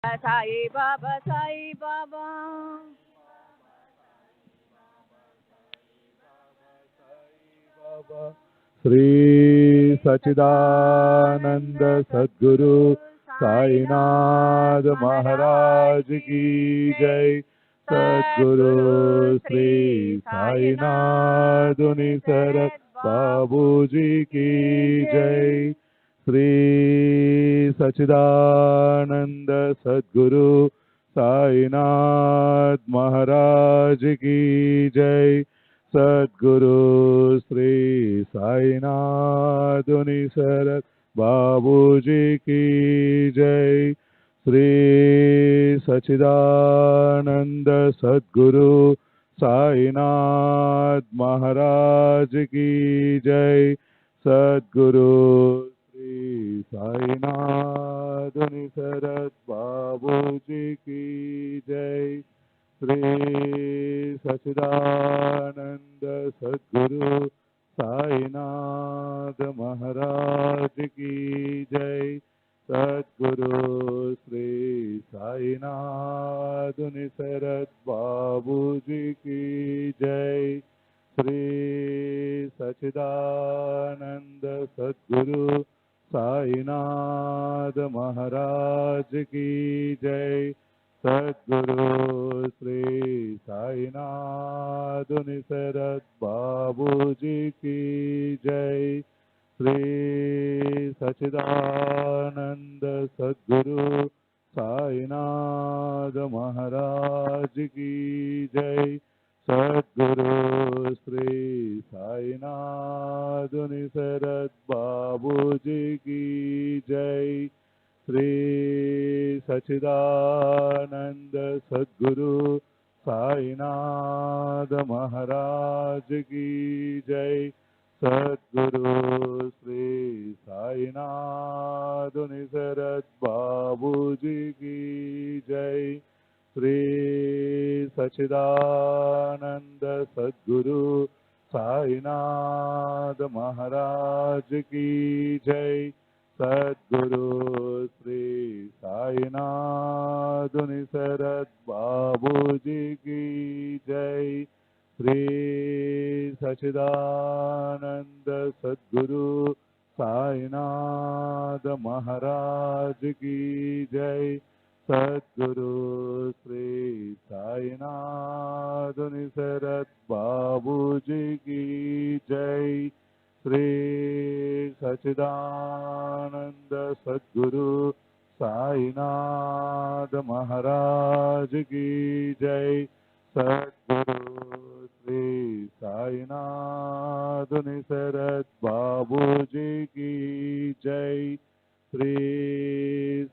సాయి బాబా సాయి బాబా श्री सच्चिदानंद सद्गुरु साईनाथ महाराज की जय। सद्गुरु श्री साईनाथ सरत बाबू जी की जय। श्री सच्चिदानंद सद्गुरु साईनाथ महाराज की जय। सद्गुरु श्री साईनाथ सरत बाबू जी की जय। श्री सच्चिदानंद सद्गुरु साईनाथ महाराज की जय। सद्गुरु श्री साईनाथ सरत बाबू जी की जय। श्री सच्चिदानंद सद्गुरु साईनाथ महाराज की जय। सद्गुरु श्री साईनाथ सरत बाबू जी की जय। श्री सच्चिदानंद सद्गुरु साईनाथ महाराज की जय। सद्गुरु श्री साईनाथ सरत बाबू जी की जय। श्री सच्चिदानंद सद्गुरु साईनाथ महाराज की जय। सद्गुरु श्री साईनाथ सरत बाबू जी की जय। श्री सच्चिदानंद सद्गुरु साईनाथ महाराज की जय। सद्गुरु श्री साईनाथ सरत बाबू जी की जय। श्री सच्चिदानंद सद्गुरु साईनाथ महाराज की जय। सद्गुरु श्री साईनाथ सरत बाबू जी की जय। श्री सच्चिदानंद सद्गुरु साईनाथ महाराज की जय। सद्गुरु श्री साईनाथ सरत बाबू जी की जय। श्री सच्चिदानंद सद्गुरु साईनाथ महाराज की जय। सद्गुरु श्री साईनाथ सरत बाबू जी की जय। श्री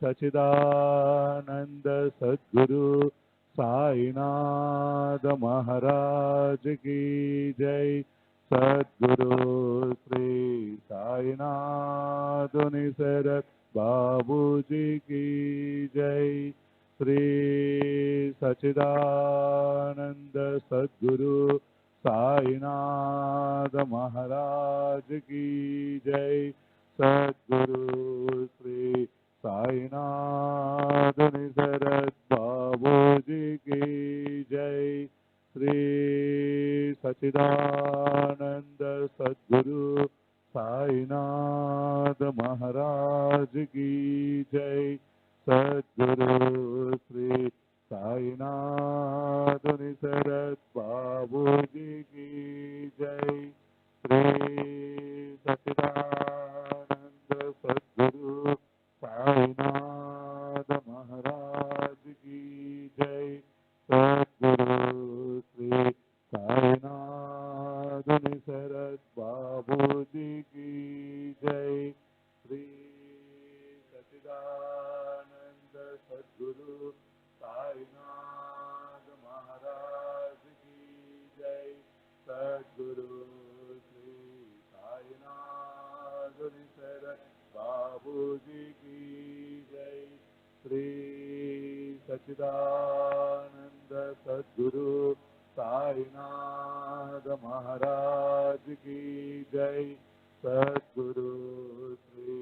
सच्चिदानंद सद्गुरु साईनाथ महाराज की जय। सद्गुरु श्री साईनाथ सरत बाबू जी की जय। श्री सच्चिदानंद सद्गुरु साईनाथ महाराज की जय। सद्गुरु श्री साईनाथ सरत बाबू जी की जय। श्री सच्चिदानंद सद्गुरु साईनाथ महाराज की जय। सद्गुरु श्री साईनाथ सरत बाबू जी की जय। श्री सच्चिदानंद सद्गुरु साईनाथ महाराज की जय। सद्गुरु श्री साईनाथ सरत बाबू जी की जय। श्री सच्चिदानंद सद्गुरु साईनाथ महाराज की जय। सद्गुरु श्री साईनाथ सरत बाबू जी की जय। श्री सच्चिदानंद सद्गुरु साईनाथ महाराज की जय। सद्गुरु श्री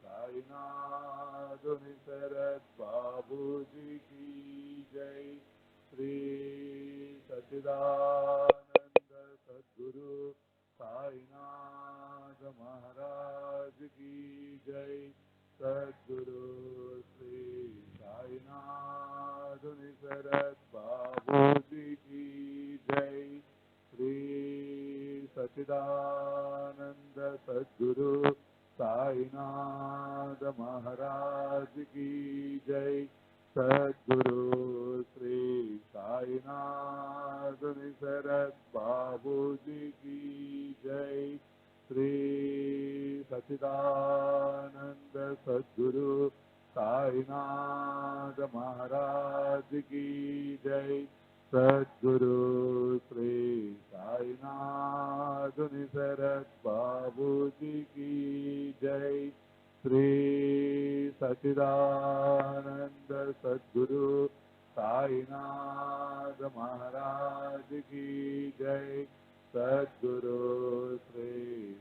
साईनाथ सरत बाबू जी शरद बाबू जी की जय। श्री सच्चिदानंद सद्गुरु साईनाथ महाराज की जय। सद्गुरु श्री साईनाथ शरद बाबू जी की जय। श्री सच्चिदानंद सद्गुरु साईनाथ महाराज की जय। सद्गुरु श्री साईनाथ शरद बाबू जी की जय। श्री सच्चिदानंद सद्गुरु साईनाथ महाराज की जय। सद्गुरु श्री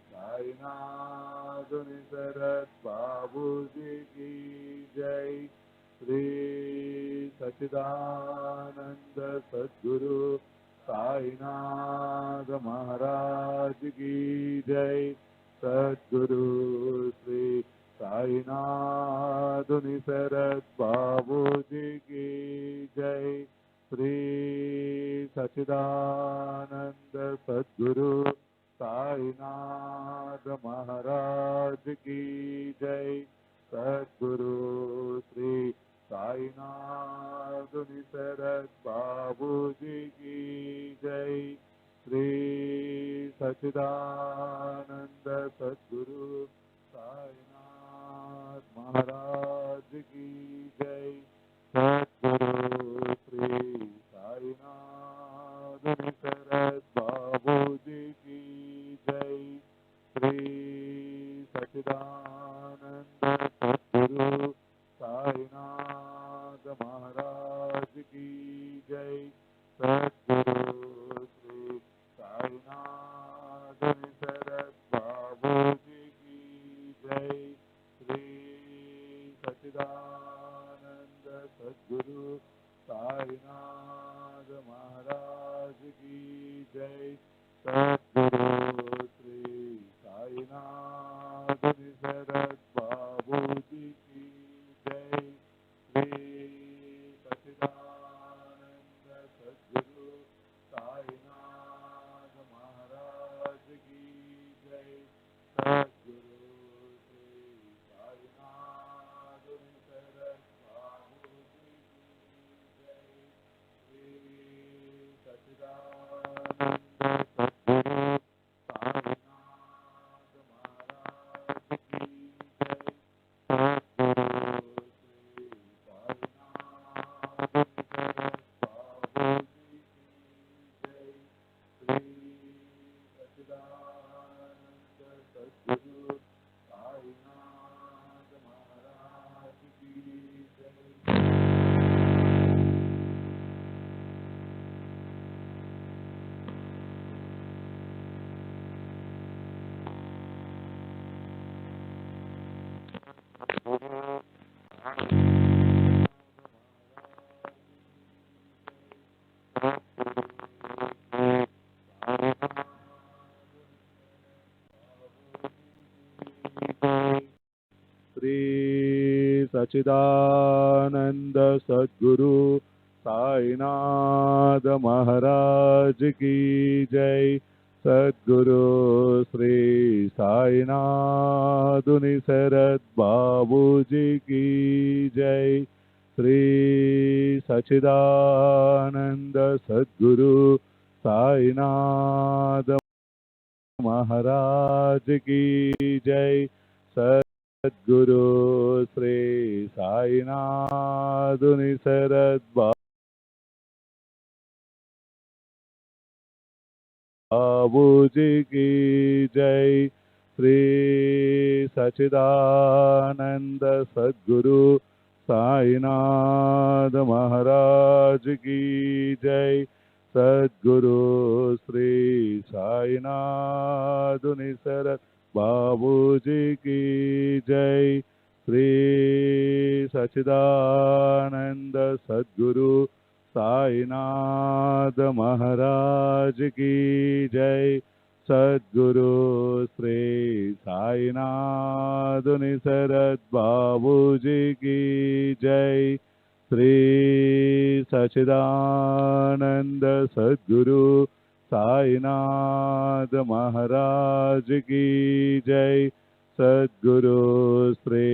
साईनाथ शरद बाबू जी की जय। श्री सच्चिदानंद सद्गुरु साईनाथ महाराज की जय। सद्गुरु श्री साईनाथ शरद बाबू जी की जय। श्री सच्चिदानंद सद्गुरु साईनाथ महाराज की जय। सद्गुरु श्री साईनाथ शरद बाबू जी की जय। श्री सच्चिदानंद सद्गुरु साईनाथ महाराज की जय। सद्गुरु श्री साईनाथ शरद बाबू जी की जय। श्री सच्चिदानंद सद्गुरु साईनाथ महाराज की जय। सद्गुरु श्री साईनाथ शरद बाबू जी की जय। श्री सच्चिदानंद सद्गुरु साईनाथ महाराज की जय। सद्गुरु श्री साईनाथ शरद बाबू जी की जय। श्री सच्चिदानंद सद्गुरु साईनाथ महाराज की जय। सद्गुरु श्री साईनाथ शरद बाबू जी की जय। श्री सच्चिदानंद सद्गुरु साईनाथ महाराज की जय। सद्गुरु श्री साईनाथ शरद बाबू जी की जय। श्री सच्चिदानंद सद्गुरु साईनाथ महाराज की जय। श्री सच्चिदानंद सद्गुरु साईनाथ महाराज की जय। सद्गुरु श्री साईनाथ शरद बाबू जी की जय। श्री सच्चिदानंद सद्गुरु साईनाथ महाराज की जय। सद्गुरु श्री साईनाथ शरद बाबू जी की जय। श्री सच्चिदानंद सद्गुरु साईनाथ महाराज की जय। सद्गुरु श्री साईनाथ शरद बाबू जी की जय। श्री सच्चिदानंद सद्गुरु साईनाथ महाराज की जय। सद्गुरु श्री साईनाथ मुनि शरद बाबू जी की जय। श्री सच्चिदानंद सद्गुरु साईनाथ महाराज की जय। सद्गुरु श्री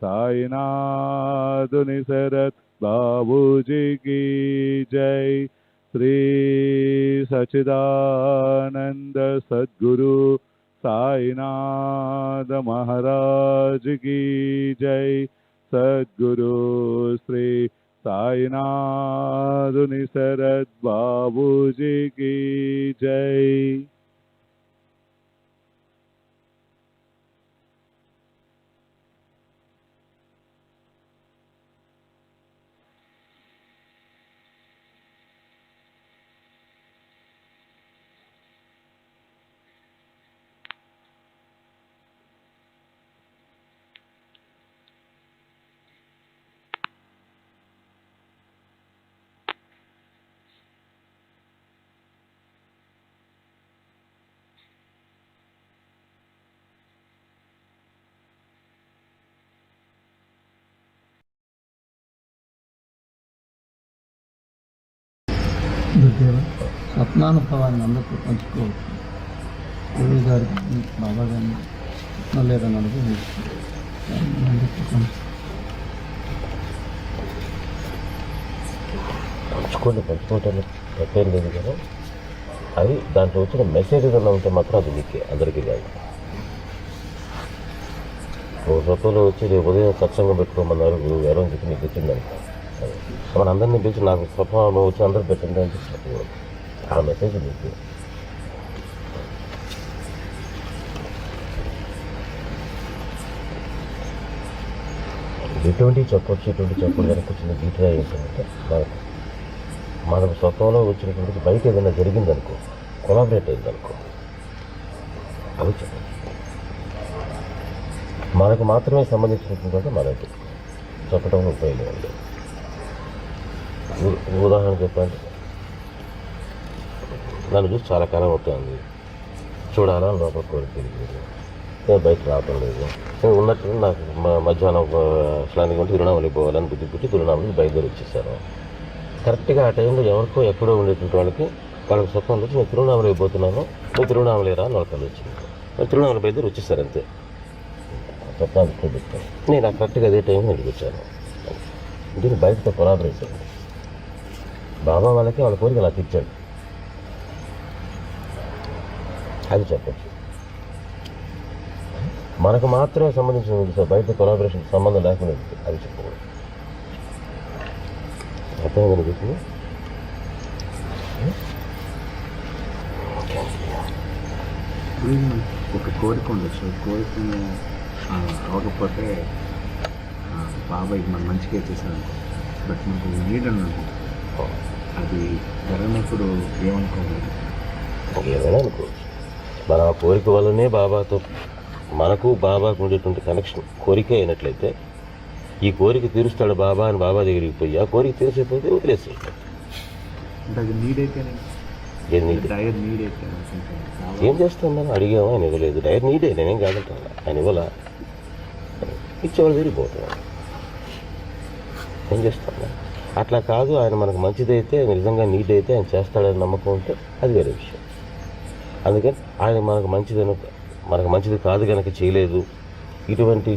साईनाथ निसरत बाबू जी की जय। श्री सच्चिदानंद सद्गुरु साईनाथ महाराज की जय। सद्गुरु श्री साईनाथ निसरत बाबू जी की जय। గురుదేవ స్వప్నానుభవాన్ని అందరితో పంచుకోవచ్చు. గురువు గారికి బాబా గారిని స్వప్నలేదని అనుభవిస్తుంది. పంచుకోవటం తప్పేం లేదు కదా. అది దాంట్లో వచ్చిన మెసేజ్ ఏదైనా ఉంటే మాత్రం అది మీకే, అందరికీ కాదు. స్వప్నంలో వచ్చి రేపు ఉదయం సత్సంగం పెట్టుకోమన్నారు గురువు గారు అని చెప్పి మీకు వచ్చిందంట. మన అందరినీ పిలిచి నాకు స్వప్నంలో వచ్చి అందరూ పెట్టండి అని చెప్పి ఆ మెసేజ్ మీకు. ఎటువంటి చెప్పొచ్చు, ఇటువంటి చెప్పడానికి వచ్చిన గీత ఏంటంటే మనకు స్వప్నంలో వచ్చినటువంటి బయట ఏదైనా జరిగిందనుకో, కొలాబరేట్ అయిందనుకో, అవి చెప్పండి. మనకు మాత్రమే సంబంధించినటువంటి మనకి చెప్పడంలో ఉపయోగం ఉంది. ఉదాహరణ చెప్పండి, నన్ను చూసి చాలా కాలం అవుతుంది, చూడాలని లోపల కోరిక తెలియదు, నేను బయట రావటం లేదు, నేను ఉన్నట్టు నాకు మధ్యాహ్నం స్నానం కొంటే తిరువణామలకి పోవాలని బుద్ధి పుట్టి తిరువణామలకి బయలుదేరి వచ్చేసాను. కరెక్ట్గా ఆ టైంలో ఎవరికో ఎక్కడో ఉండేటువంటి వాళ్ళకి స్వప్నంలో వచ్చి నేను తిరువణామలకి పోతున్నాను, నువ్వు తిరువణామలకి రా అని వాళ్ళకి వచ్చింది. నేను తిరువణామల బయలుదేరి వచ్చేసారు అంతే. స్వప్నాలు పెట్టాను నేను ఆ కరెక్ట్గా అదే టైంకి ఇంటికి వచ్చాను. దీన్ని బయటతో కొలాబరేషన్ బాబా వాళ్ళకి వాళ్ళ కోరిక నాకు ఇచ్చాడు, అది చెప్పచ్చు. మనకు మాత్రమే సంబంధించిన సార్, బయట కొలాబరేషన్ సంబంధం లేకుండా అది చెప్పకూడదు. అర్థమైందని చెప్పింది. ఒక కోరిక ఉండొచ్చు, కోరికను అవ్వకపోతే బాబా ఇది మన మంచిగా చేశాను, బట్ మనకు నీడ్ అన్నది అది జరగనప్పుడు ఏమనుకోవాలి. ఏదైనా అనుకోవచ్చు. మన ఆ కోరిక వల్లనే బాబాతో మనకు బాబాకు ఉండేటువంటి కనెక్షన్ కోరిక అయినట్లయితే ఈ కోరిక తీరుస్తాడు బాబా అని బాబా దగ్గరికి పోయి ఆ కోరిక తీర్చకపోతే వదిలేసి అంటే అది నీడ్ అయితేనే, డైర్ నీడ్ అయితే ఏం చేస్తాం మనం, అడిగామా ఆయన ఇవ్వలేదు, డైర్ నీడే, నేనేం కాదంటాను, ఆయన ఇవ్వాల ఇచ్చేవాళ్ళు తిరిగిపోతాం, ఏం చేస్తాం. అట్లా కాదు, ఆయన మనకు మంచిదైతే, నిజంగా నీట్ అయితే ఆయన చేస్తాడని నమ్మకం ఉంటే అది వేరే విషయం. అందుకని ఆయన మనకు మంచిది కాదు కనుక చేయలేదు, ఇటువంటి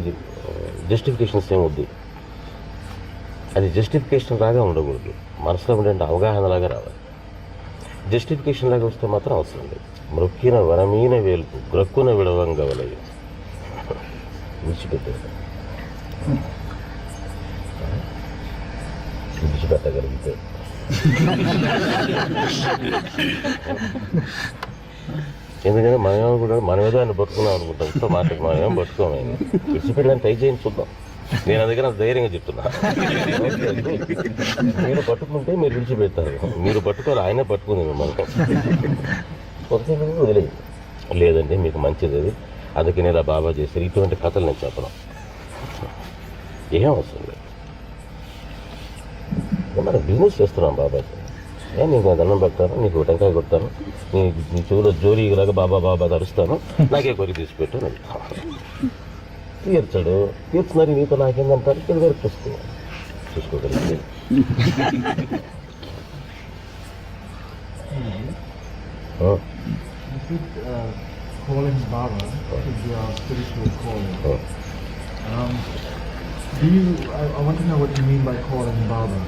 జస్టిఫికేషన్స్ ఏమొద్దు. అది జస్టిఫికేషన్ లాగా ఉండకూడదు, మనసులో ఉండే అవగాహనలాగా రావాలి. జస్టిఫికేషన్ లాగా వస్తే మాత్రం అవసరం లేదు. మొక్కిన వరమీన వేలుపు గ్రక్కున విడవంగా వలయ విడిచిపెట్టగలిగితే ఎందుకంటే మనమేదో ఆయన పట్టుకున్నాం అనుకుంటాం, ఇంట్లో మాటకి మనమేం పట్టుకోము. ఆయన విడిచిపెట్టడానికి ట్రై చేయండి, చూద్దాం. నేను అందుకని ధైర్యంగా చెప్తున్నా, మీరు పట్టుకుంటే మీరు విడిచిపెడతారు, మీరు పట్టుకోవాలి, ఆయనే పట్టుకుంది మిమ్మల్ని. ఒకసారి వదిలేదు, లేదంటే మీకు మంచిది అది, అందుకని ఇలా బాబా చేశారు, ఇటువంటి కథలు నేను చెప్పను, ఏం అవసరం లేదు. మనం బిజినెస్ చేస్తున్నాం బాబాకి, నీకు నేను దండం పెడతాను, నీకు టెంకాయ కొడతాను, నీ చెవులో జోరీలాగా బాబా బాబా తరుస్తాను, నాకే కోరిక తీసిపెట్టు అని తీర్చాడు. తీర్చున్నారు, నీతో నాకేందంటారు, ఇది వరకు చూస్తున్నాను. చూసుకోగలిగితే You said calling Baba is your spiritual calling. Do you? I want to know what you mean by calling Baba.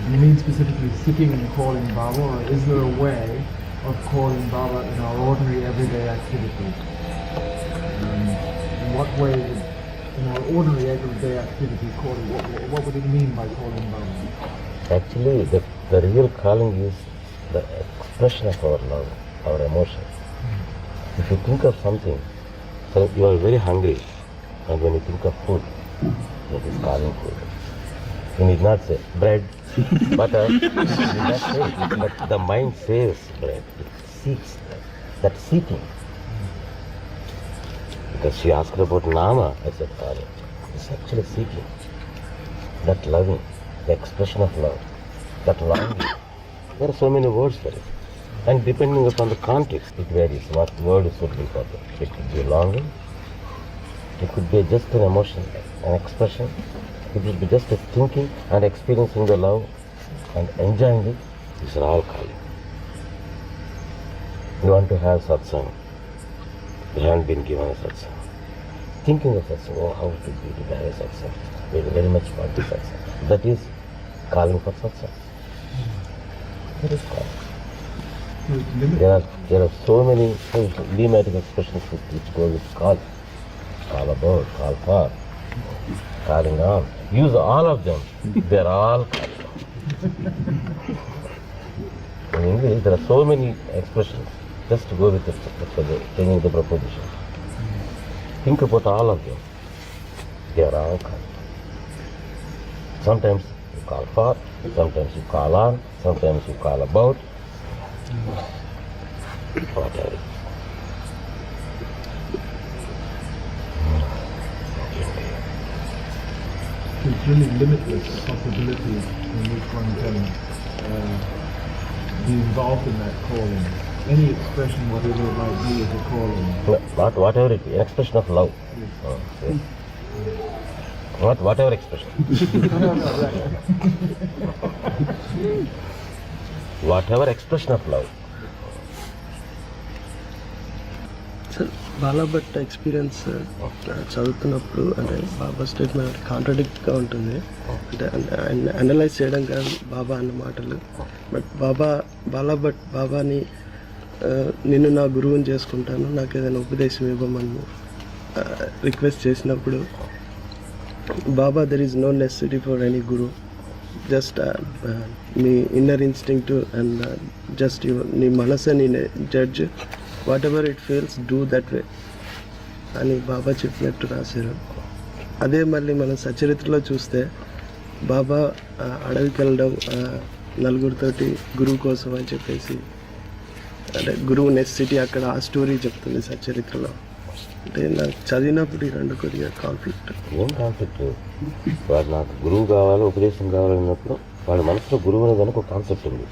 Do you mean specifically sitting and calling Baba, or is there a way of calling Baba in our ordinary everyday activities? In what way, in our ordinary everyday activity, calling? What would it mean by calling Baba? Actually, the real calling is the expression of our love, our emotion. If you think of something, so you are very hungry, and when you think of food, that is calling food. You need not say bread, butter, you need not say it, but the mind says bread. It seeks that seeking. Because she asked about Nama, I said calling. It's actually seeking, that loving, the expression of love, that longing. There are so many words for it. And depending upon the context, it varies what word is suitable for it. It could be longing, it could be just an emotion, an expression, it could be just a thinking and experiencing the love and enjoying it. These are all calling. You want to have satsang, you haven't been given a satsang. Thinking of satsang, oh, how it would be to have a satsang. Very much want to satsang. That is calling for satsang. That is calling. There are so many idiomatic expressions which go with call. Call about, call for, calling on. Use all of them. They are all calling. In English, there are so many expressions. Just to go with the changing the proposition. Think about all of them. They are all calling. Sometimes you call for, sometimes you call on, sometimes you call about. Whatever. It's really limitless possibilities in which one can be involved in that calling. Any expression, whatever it might be, is a calling. Whatever it is, an expression of love. Yes. Whatever expression. Whatever expression of love. Sir Balabhat experience చదువుతున్నప్పుడు అంటే బాబా statement కాంట్రడిక్ట్గా ఉంటుంది. అంటే analyse చేయడం కాదు బాబా అన్న మాటలు. But బాలాభట్ బాబాని నిన్ను నా గురువుని చేసుకుంటాను, నాకు ఏదైనా ఉపదేశం ఇవ్వమని రిక్వెస్ట్ చేసినప్పుడు Baba there is no necessity for any guru, just మీ ఇన్నర్ ఇన్స్టింక్ట్ అండ్ జస్ట్ నీ మనసే నీ judge, whatever it feels do that way అని బాబా చెప్పినట్టు రాశారు. అదే మళ్ళీ మనం సచరిత్రలో చూస్తే బాబా అడవికి వెళ్ళడం నలుగురితోటి గురువు కోసం అని చెప్పేసి, అంటే గురువు నెసెసిటీ అక్కడ ఆ స్టోరీ చెప్తుంది సచరిత్రలో. అంటే నాకు చదివినప్పుడు ఈ రెండు కొద్దిగా కాన్ఫ్లిక్ట్. ఏం కాన్ఫ్లిక్ట్? వాడు నాకు గురువు కావాలి, ఉపదేశం కావాలన్నప్పుడు వాడి మనసులో గురువు అనేది ఒక కాన్సెప్ట్ ఉంది.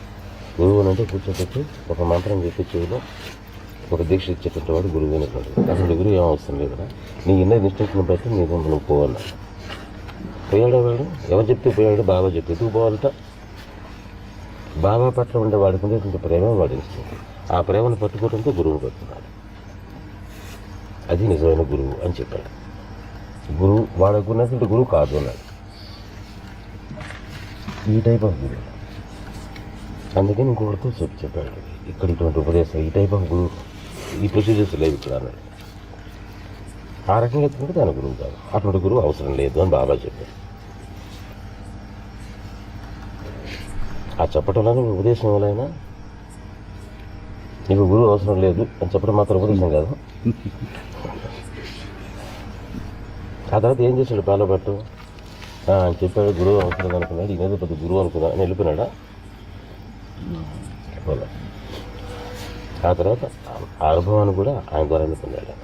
గురువు అంటే కూర్చోబెట్టి ఒక మంత్రం చెప్పించేదో ఒక దీక్ష ఇచ్చేటట్టు వాడు గురువు అనేటువంటి. అసలు గురువు ఏం అవసరం లేదు కదా, నీ ఇన్నర్ ఇన్స్టింక్ట్ని బట్టి నీకు నువ్వు పోవాలన్నా. పోయాడు వాడు, ఎవరు చెప్తే పోయాడు? బాబా చెప్పి ఎందుకు పోవాలట? బాబా పట్ల ఉండే వాడికి ఉండేటువంటి ప్రేమ వాడి ఇన్స్టింక్ట్. ఆ ప్రేమను పట్టుకోవడంతో గురువు పట్టుకున్నాడు. అది నిజమైన గురువు అని చెప్పాడు. గురువు వాడుకున్నటువంటి గురువు కాదు అన్నాడు. ఈ టైప్ ఆఫ్ గురువు. అందుకని ఇంకొకరితో చెప్పాడు, ఇక్కడ ఇటువంటి ఉపదేశం ఈ టైప్ ఆఫ్ గురువు, ఈ ప్రొసీజర్స్ లేవు ఇక్కడ అన్నాడు. ఆ రకంగా ఎత్తుకుంటే దాని గురువు కాదు, అటువంటి గురువు అవసరం లేదు అని బాబా చెప్పాడు. ఆ చెప్పటంలోనే ఉపదేశం ఎవరైనా నీకు గురువు అవసరం లేదు అని చెప్పడం మాత్రం ఉపదేశం కాదు. ఆ తర్వాత ఏం చేశాడు బాలభట్టు? అని చెప్పాడు గురువు అవసరం అనుకున్నాడు, ఈయన పెద్ద గురువు అనుకున్నాడు అని వెళ్ళిపోయినాడా? ఆ తర్వాత ఆ అనుభవాన్ని కూడా ఆయన ద్వారానే పొందాడు.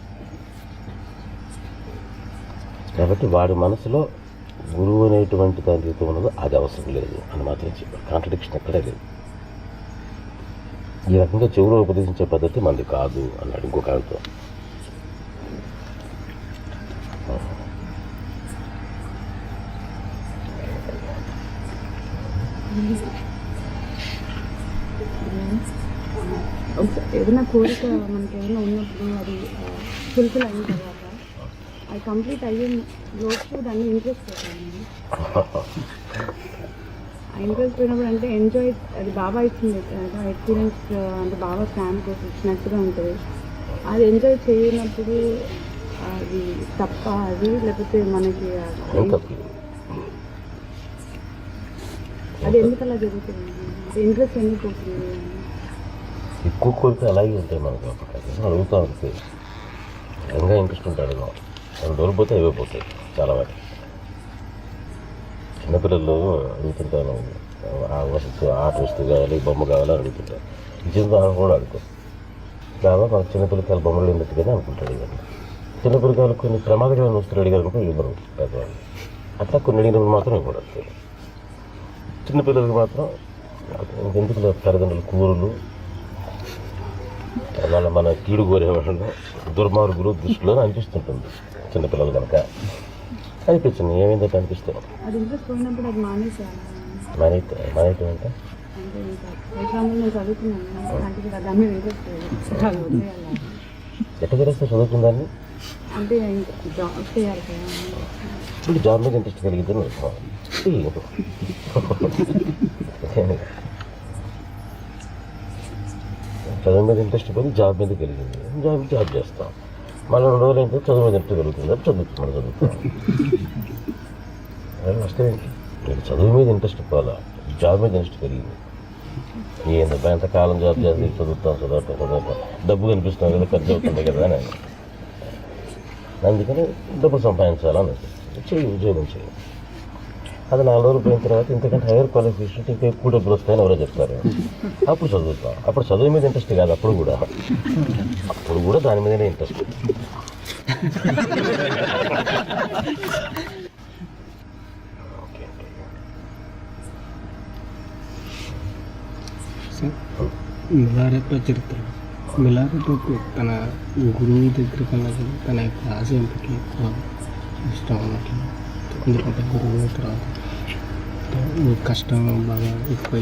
కాబట్టి వాడి మనసులో గురువు అనేటువంటి దాని ఉన్నదో అది అవసరం లేదు అని మాత్రం చెప్పాడు. కాంట్రడిక్షన్ ఎక్కడే లేదు. ఈ రకంగా చెవులో ఉపదేశించే పద్ధతి మనది కాదు అన్నాడు ఇంకొక ఆయనతో. ఏదైనా కోరిక మనకి ఏదైనా ఉన్నప్పుడు అది ఫుల్ఫిల్ అయిన తర్వాత అది కంప్లీట్ అయ్యే లోపు దాన్ని ఇంట్రెస్ట్ పెట్టాను. ఆ ఇంట్రెస్ట్ పోయినప్పుడు అంటే ఎంజాయ్ అది బాబా ఇచ్చింది ఎక్స్పీరియన్స్, అంటే బాబా ఫ్యాన్ కోసం ఇచ్చినట్టుగా ఉంటుంది. అది ఎంజాయ్ చేయనప్పుడు అది తప్ప అది, లేకపోతే మనకి అది ఎందుకు అలా జరుగుతుంది? ఇంట్రెస్ట్ ఎందుకు పోతుంది? ఎక్కువ కోరిక అలాగే ఉంటాయి మనకు. అడుగుతూ ఉంటే ఇంకా ఇంట్రెస్ట్ ఉంటాడు. రెండు రోజులు పోతే అయిపోతాయి చాలా వాటి. చిన్నపిల్లలు అడుగుతుంటాను, ఆట వస్తువు కావాలి, బొమ్మ కావాలని అడుగుతుంటారు. ఇచ్చిన దాకా కూడా అడుగుతాం. బాబా మాకు చిన్నపిల్లకాయలు బొమ్మలు ఎందుకుగానే అనుకుంటాడు. ఇవన్నీ చిన్నపిల్లకాయలు కొన్ని ప్రమాదకరమైన వస్తువులు అడిగారు ఇవ్వరు పెద్దవాళ్ళు. అట్లా కొన్ని అడిగినప్పుడు మాత్రం ఇవ్వడం. చిన్నపిల్లలకి మాత్రం ఎందుకు తల్లిదండ్రులు కూరలు అలా మన కీడు కోరేవాళ్ళు దుర్మార్గులు దృష్టిలో అనిపిస్తుంటుంది. చిన్నపిల్లలు కనుక అనిపించింది ఏమైందంటే అనిపిస్తే మానేయటం అంటే ఎట్లా చేస్తే చదువుతుందాన్ని చూడు, జాబ్ మీద ఇంట్రెస్ట్ కలిగితే చదువు మీద ఇంట్రెస్ట్ పోయి జాబ్ మీద కలిగింది. జాబ్ చేస్తాం. మళ్ళీ 2 రోజులు అయితే చదువు మీద ఇంట్రెస్ట్ కలుగుతుంది. చదువుతాం. వస్తే నేను చదువు మీద ఇంట్రెస్ట్ పోలా, జాబ్ మీద ఇంట్రెస్ట్ కలిగింది. ఏంటంటే ఎంతకాలం జాబ్ చేసి చదువుతాం డబ్బు కనిపిస్తున్నాం కదా, ఖర్చు అవుతుంది కదా అని. అందుకని డబ్బు సంపాదించాలని ఉద్యోగం చేయాలి. అది 4 రోజులు పోయిన తర్వాత ఇంతకంటే హైయర్ క్వాలిఫికేషన్ ఇంకా ఎక్కువ డబ్బులు వస్తాయని ఎవరో చెప్తారు. అప్పుడు చదువుతాం. అప్పుడు చదువు మీద ఇంట్రెస్ట్ కాదు, అప్పుడు కూడా దాని మీదనే ఇంట్రెస్ట్. మిలారెట్ చరిత్ర, మిలారెట్ తన గురువు దగ్గర కన్నా తన యొక్క ఆశయంకి ఎక్కువ ఇష్టం అన్నట్లు. ఎందుకంటే గురువు తర్వాత కష్టం బాగా ఎక్కువ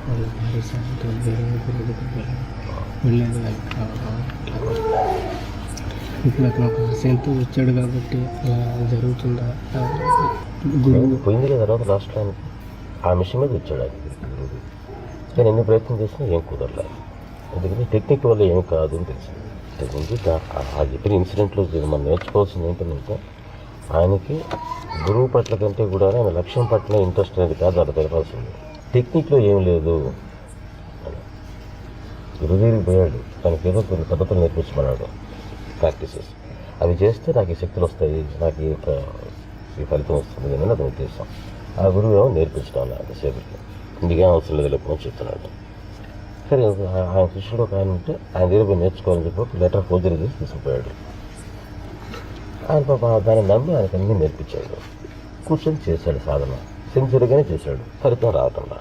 వాళ్ళ భార్య సాయంతో వెళ్ళేది. ఇప్పుడు అతను ఒక ఆశయంతో వచ్చాడు కాబట్టి అలా జరుగుతుందా? గురువు పోయింది కదా తర్వాత లాస్ట్లో ఆ మిషన్ మీద వచ్చాడు. అది నేను ఎన్ని ప్రయత్నం చేసినా ఏం కుదరలేదు. ఎందుకంటే టెక్నిక్ వల్ల ఏమి కాదు అని తెలిసింది. టెక్నిక్ ఆ చెప్పిన ఇన్సిడెంట్లో మనం నేర్చుకోవాల్సింది ఏంటంటే ఆయనకి గురువు పట్ల కంటే కూడా ఆయన లక్ష్యం పట్ల ఇంట్రెస్ట్ అనేది కాదు అలా తెలపాల్సింది. టెక్నిక్లో ఏం లేదు. గురుదేవికి పోయాడు, తనకి ఏదో కొన్ని పద్ధతులు నేర్పించమన్నాడు, ప్రాక్టీసెస్. అవి చేస్తే నాకు ఈ శక్తులు వస్తాయి, నాకు ఈ ఫలితం వస్తుంది అని అది ఉద్దేశం. ఆ గురువు ఏమో నేర్పించడం అన్న అంతసేపటికి ఇందుకే అవసరం లేదు లేకపోతే చెప్తున్నాడు. సరే ఆయన శిష్యుడు ఒక ఆయన ఉంటే ఆయన దగ్గర పోయి నేర్చుకోవాలని చెప్పి ఒక లెటర్ ఫోర్జరీ చేసి తీసుకుపోయాడు. ఆయన పాప దాన్ని నమ్మి ఆయనకు అన్నీ నేర్పించాడు. కూర్చొని చేశాడు సాధన, సిన్సియర్గానే చేశాడు. ఫలితం రావటంలా.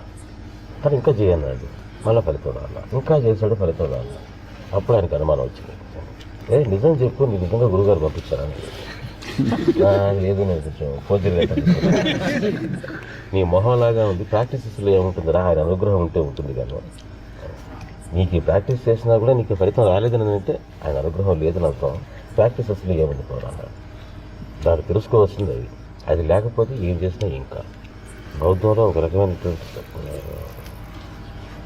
తను ఇంకా చేయన్నాడు, మళ్ళీ ఫలితం రాలా. ఇంకా చేశాడు, ఫలితం రాలా. అప్పుడు ఆయనకు అనుమానం వచ్చింది, నిజం చెప్పు, నీ నిజంగా గురువుగారు పంపించారని. లేదు, నేను కొంచెం ఫోర్జరీ లెటర్ నీ మొహంలాగా ఉంది, ప్రాక్టీసెస్లో ఏముంటుందిరా, ఆయన అనుగ్రహం ఉంటే ఉంటుంది. కానీ నీకు ఈ ప్రాక్టీస్ చేసినా కూడా నీకు ఫలితం రాలేదని అంటే ఆయన అనుగ్రహం లేదని అర్థం. ప్రాక్టీసెస్లో ఏముంది పోరాడు, దాన్ని తెలుసుకోవాల్సింది అది. అది లేకపోతే ఏం చేసినా ఇంకా బౌద్ధంలో ఒక రకమైనటువంటి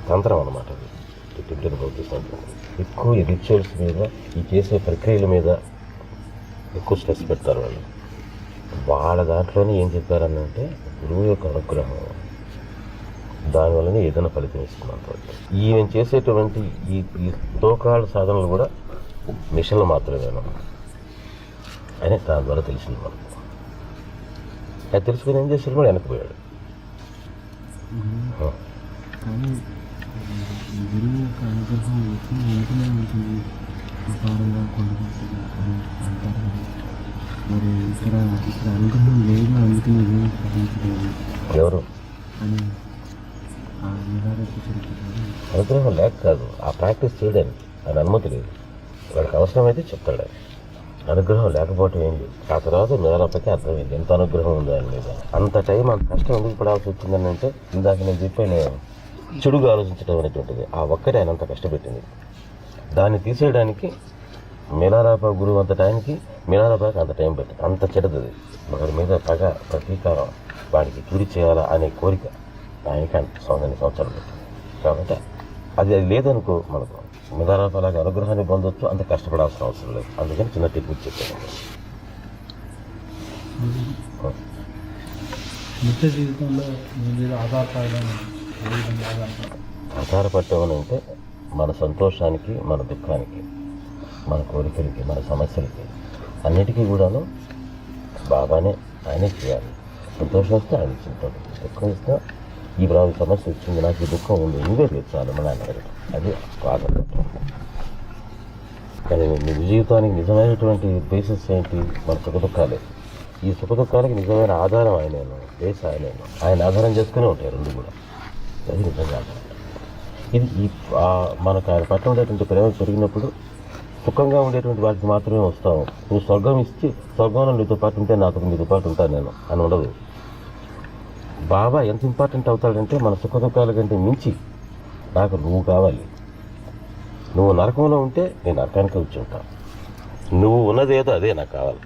తంత్రం అన్నమాట. అది టిబెటన్ బౌద్ధిజం ఎక్కువ ఈ రిచువల్స్ మీద, ఈ చేసే ప్రక్రియల మీద ఎక్కువ స్ట్రెస్ పెడతారు వాళ్ళు. వాళ్ళ దాంట్లోనే ఏం చెప్పారనంటే గురువు యొక్క అనుగ్రహం, దానివల్లనే ఏదైనా ఫలితం ఇస్తున్నాను. ఈయన చేసేటువంటి ఈ దోకాళ్ళ సాధనలు కూడా మిషన్లు మాత్రమేనా అని దాని ద్వారా తెలిసింది మనకు. అది తెలుసుకుని ఏం చేశాడు, కూడా వెనక్కిపోయాడు. కానీ గురువు యొక్క అనుగ్రహం వెంటనే ఉంటుంది, అపారంగా కొనుక్కుంటుంది అని అంటారు కదా. మరి ఇక్కడ అనుగ్రహం లేదు, అందుకని ఏమీ సాధించలేదు ఎవరు అని ఆ నిరారోగ్య చరిత్ర. అనుగ్రహం లేక కాదు, ఆ ప్రాక్టీస్ చేయడానికి ఆయన అనుమతి లేదు. వాడికి అవసరమైతే చెప్తాడు. అనుగ్రహం లేకపోవటం ఏంటి, ఆ తర్వాత నిరాపకి అర్థమైంది ఎంత అనుగ్రహం ఉందో ఆయన మీద. అంత టైం అంత కష్టం ఎందుకు పడాల్సి వచ్చిందని అంటే, ఇందాక నేను చెప్పాను చెడుగా ఆలోచించడం అనేటువంటిది, ఆ ఒక్కటే ఆయన అంత కష్టపెట్టింది. దాన్ని తీసేయడానికి మిలారాప గురువు అంత టైంకి మిలారాపకి అంత టైం పెట్టింది. అంత చెడ్డది ఒకరి మీద పగ ప్రతీకారం వాడికి చూడి చేయాలా అనే కోరిక ఆయనకి అంత సంవత్సరాలు పెట్టింది. కాబట్టి అది లేదనుకో మనకు మిలారాప అలాగే అనుగ్రహాన్ని పొందొచ్చు, అంత కష్టపడాల్సిన అవసరం లేదు. అందుకని చిన్న టెక్నిక్ చెప్పాను. నిత్య జీవితంలో మీ మీద ఆధారపడడం ఏ విధంగా ఆధారపడటం అని అంటే మన సంతోషానికి, మన దుఃఖానికి, మన కోరికలకి, మన సమస్యలకి అన్నిటికీ కూడాను బాబానే ఆయనే చేయాలి. సంతోషం వస్తే ఆయన ఇచ్చింటాడు, దుఃఖం ఇస్తే ఈ సమస్య వచ్చింది, నాకు ఈ దుఃఖం ఉంది, నువ్వే లేదు చాలు మన ఆయన అడగడం, అది ఆధారపడటం. కానీ నిజ జీవితానికి నిజమైనటువంటి బేసిస్ ఏంటి? మన సుఖ దుఃఖాలే. ఈ సుఖ దుఃఖాలకి నిజమైన ఆధారం ఆయనేను, బేస్ ఆయనేను. ఆయన ఆధారం చేసుకునే ఉంటాయి రెండు కూడా. అది నిజంగా ఇది మనకు ఆయన పట్ల ఉండేటువంటి ప్రేమ పెరిగినప్పుడు సుఖంగా ఉండేటువంటి వాటికి మాత్రమే వస్తాము. నువ్వు స్వర్గం ఇచ్చి స్వర్గంలో నీతో పాటు ఉంటే నీతో పాటు ఉంటాను నేను అని ఉండదు. బాబా ఎంత ఇంపార్టెంట్ అవుతాడంటే మన సుఖ దుఃఖాల కంటే మించి నాకు నువ్వు కావాలి. నువ్వు నరకంలో ఉంటే నేను నరకానికి వచ్చి ఉంటాను, నువ్వు ఉన్నదేదో అదే నాకు కావాలి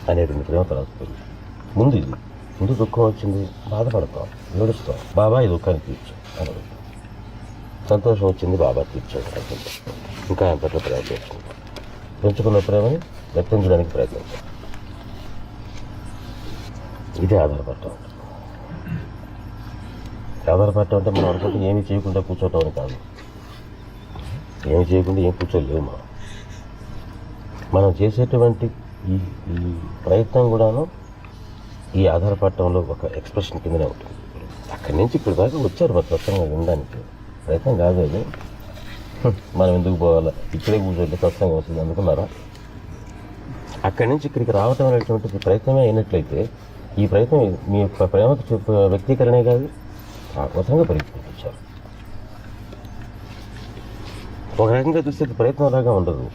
అనేటువంటి ప్రేమ తలస్తుంది. ముందు దుఃఖం వచ్చింది, బాధపడతాం, ఏడుస్తాం, బాబా ఈ దుఃఖాన్ని తీర్చు అని. సంతోషం వచ్చింది, బాబా తీర్చాడు అనుకుంటాం. ఇంకా ఆయన పట్ల ప్రేమ పెంచుకుంటాం. పెంచుకున్న ప్రేమని వ్యక్తం చేయడానికి ప్రయత్నించాం. ఇదే ఆధారపడటం. ఆధారపడటం అంటే మనం అనుకుంటే ఏమీ చేయకుండా కూర్చోవటం అని కాదు. ఏమి చేయకుండా ఏం కూర్చోలేము. మనం చేసేటువంటి ఈ ప్రయత్నం కూడాను ఈ ఆధారపడటంలో ఒక ఎక్స్ప్రెషన్ కిందనే ఉంటుంది. అక్కడి నుంచి ఇప్పుడు దాకా వచ్చారు మరి సత్సంగం వినడానికి. ప్రయత్నం కాదు అది. మనం ఎందుకు పోవాలా, ఇక్కడే కూర్చోండి సత్సంగం వస్తుంది అనుకున్నారా? అక్కడి నుంచి ఇక్కడికి రావటం అనేటువంటి ప్రయత్నమే అయినట్లయితే ఈ ప్రయత్నం మీ యొక్క ప్రేమకు వ్యక్తీకరణే కాదు, శాశ్వతంగా పరీక్షించారు. ఒక రకంగా చూస్తే ప్రయత్నంలాగా ఉండదు.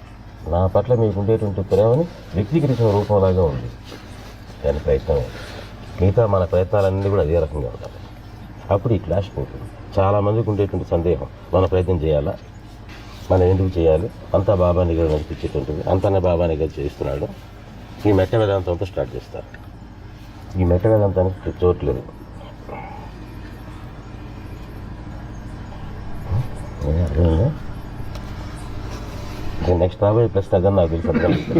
నా పట్ల మీకు ఉండేటువంటి ప్రేమని వ్యక్తీకరించిన రూపంలాగా ఉంది దాని ప్రయత్నం. మిగతా మన ప్రయత్నాలన్నీ కూడా అదే రకంగా ఉంటాయి. అప్పుడు ఈ క్లాష్ పోతుంది. చాలామందికి ఉండేటువంటి సందేహం, మన ప్రయత్నం చేయాలా, మనం ఎందుకు చేయాలి, అంతా బాబాని గారు నడిపించేటువంటిది, అంతనే బాబాని గారు చేస్తున్నాడు. ఈ మెట్ట వేదాంతంతో స్టార్ట్ చేస్తారు. ఈ మెట్ట వేదాంతానికి చోట్లేదు. నెక్స్ట్ రాబోయే ప్రశ్న అదని నాకు తెలుసు.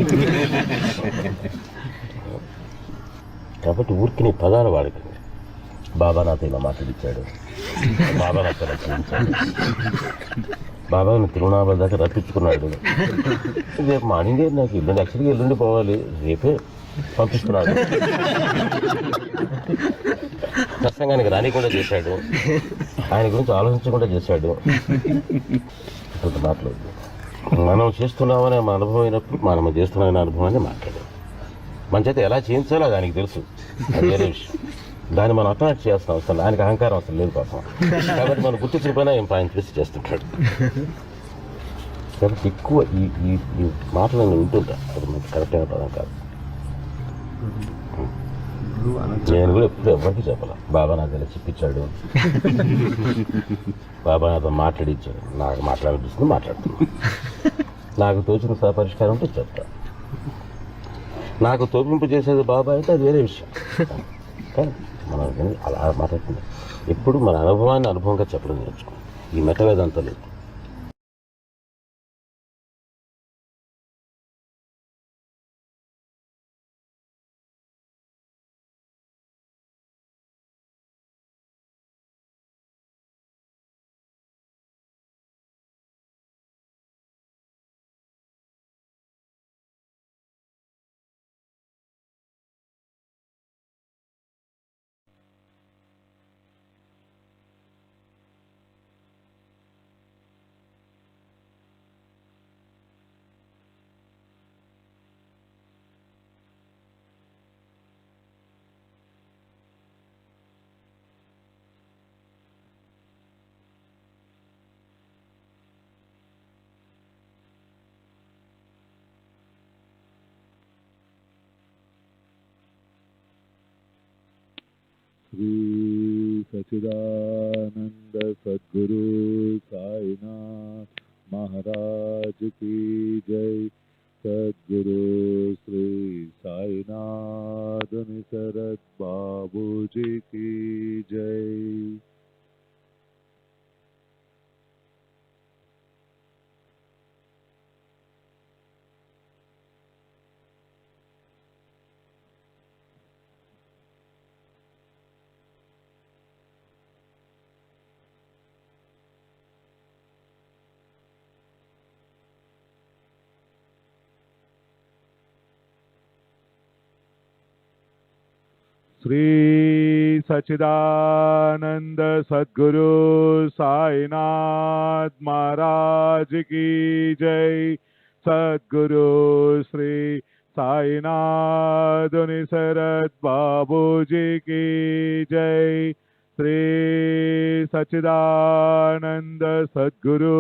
కాబట్టి ఊరికి నీ పదాలు వాడకండి. బాబా నాతో ఇలా మాట్లాడిచ్చాడు, బాబా నాతో రక్షించాడు, బాబా నువ్వు తిరువణామల దాకా రప్పించుకున్నాడు, రేపు మార్నింగే నాకు ఎల్లుండి యాక్చువల్గా ఎల్లుండి పోవాలి, రేపే పంపిస్తున్నాడు, సత్సంగానికి రానికుండా చేశాడు, ఆయన గురించి ఆలోచించకుండా చేశాడు. ఇటువంటి మాట్లాడు. మనం చేస్తున్నామనే మన అనుభవం అయినప్పుడు మనం చేస్తున్నామనే అనుభవాన్ని మాట్లాడాం. మన చేత ఎలా చేయించాలో దానికి తెలుసు, అది వేరే విషయం. దాన్ని మనం అటెండ్ చేయాల్సిన అవసరం, ఆయనకి అహంకారం అవసరం లేదు పాపం. కాబట్టి మనం గుర్తించిన పైన ఏం ఆయన చేసి చేస్తుంటాడు. కాబట్టి ఎక్కువ ఈ మాటలు నేను వింటుంటా, అది మనకి కరెక్ట్ అయిన పదం కాదు. నేను కూడా ఎప్పుడు ఎవరికి చెప్పాల, బాబా నాకు ఇలా చెప్పించాడు, బాబా నాతో మాట్లాడించాడు, నాకు మాట్లాడిస్తుంది మాట్లాడుతున్నా, నాకు తోచిన పరిష్కారం ఉంటే చెప్తా. నాకు తోపింపు చేసేది బాబా అయితే అది వేరే విషయం. కానీ మనం అలా మాట్లాడుతుంది. ఎప్పుడు మన అనుభవాన్ని అనుభవంగా చెప్పడం నేర్చుకోండి. ఈ మెట్ట వేదాంతం లేదు. श्री सच्चिदानंद सद्गुरु साईनाथ महाराज की जय। सद्गुरु श्री साईनाथ निसरत बाबू जी की जय। श्री सच्चिदानंद सद्गुरु साईनाथ महाराज की जय। सद्गुरु श्री साईनाथ निसरत बाबू जी की जय। श्री सच्चिदानंद सद्गुरु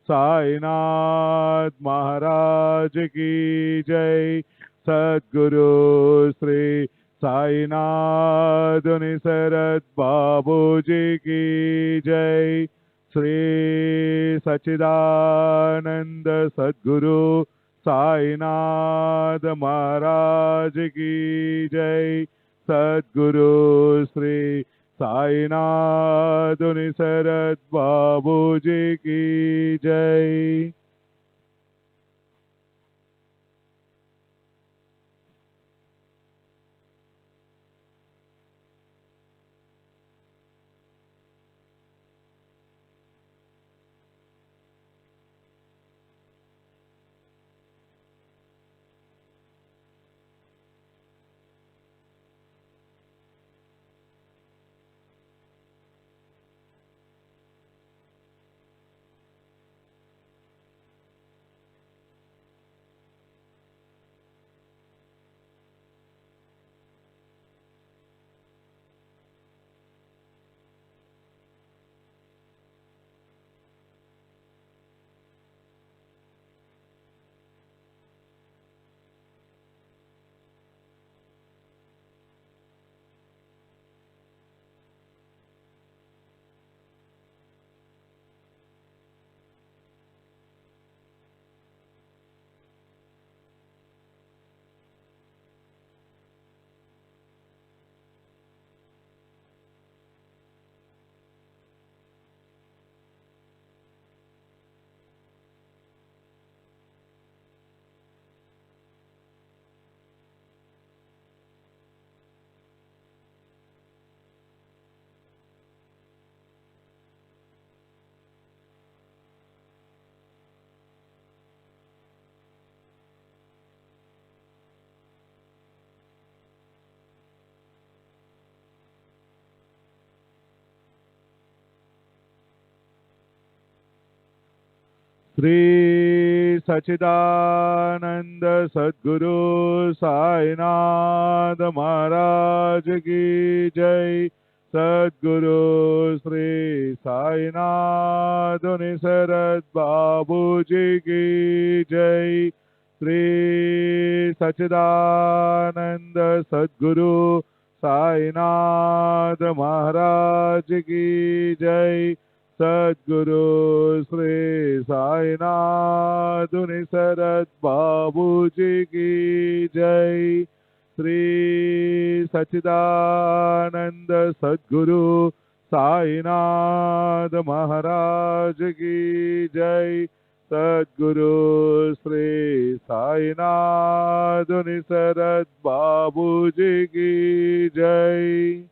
साईनाथ महाराज की जय। सद्गुरु श्री साईनाथ निसरत बाबू जी की जय। श्री सच्चिदानंद सद्गुरु साईनाथ महाराज की जय। सद्गुरु श्री साईनाथ निसरत बाबू जी की जय। श्री सच्चिदानंद सद्गुरु साईनाथ महाराज की जय। सद्गुरु श्री साईनाथ निसरत बाबू जी की जय। श्री सच्चिदानंद सद्गुरु साईनाथ महाराज की जय। सद्गुरु श्री साईनाथ निसरत बाबू जी की जय। श्री सच्चिदानंद सद्गुरु साईनाथ महाराज की जय। सद्गुरु श्री साईनाथ निसरत बाबू जी की जय।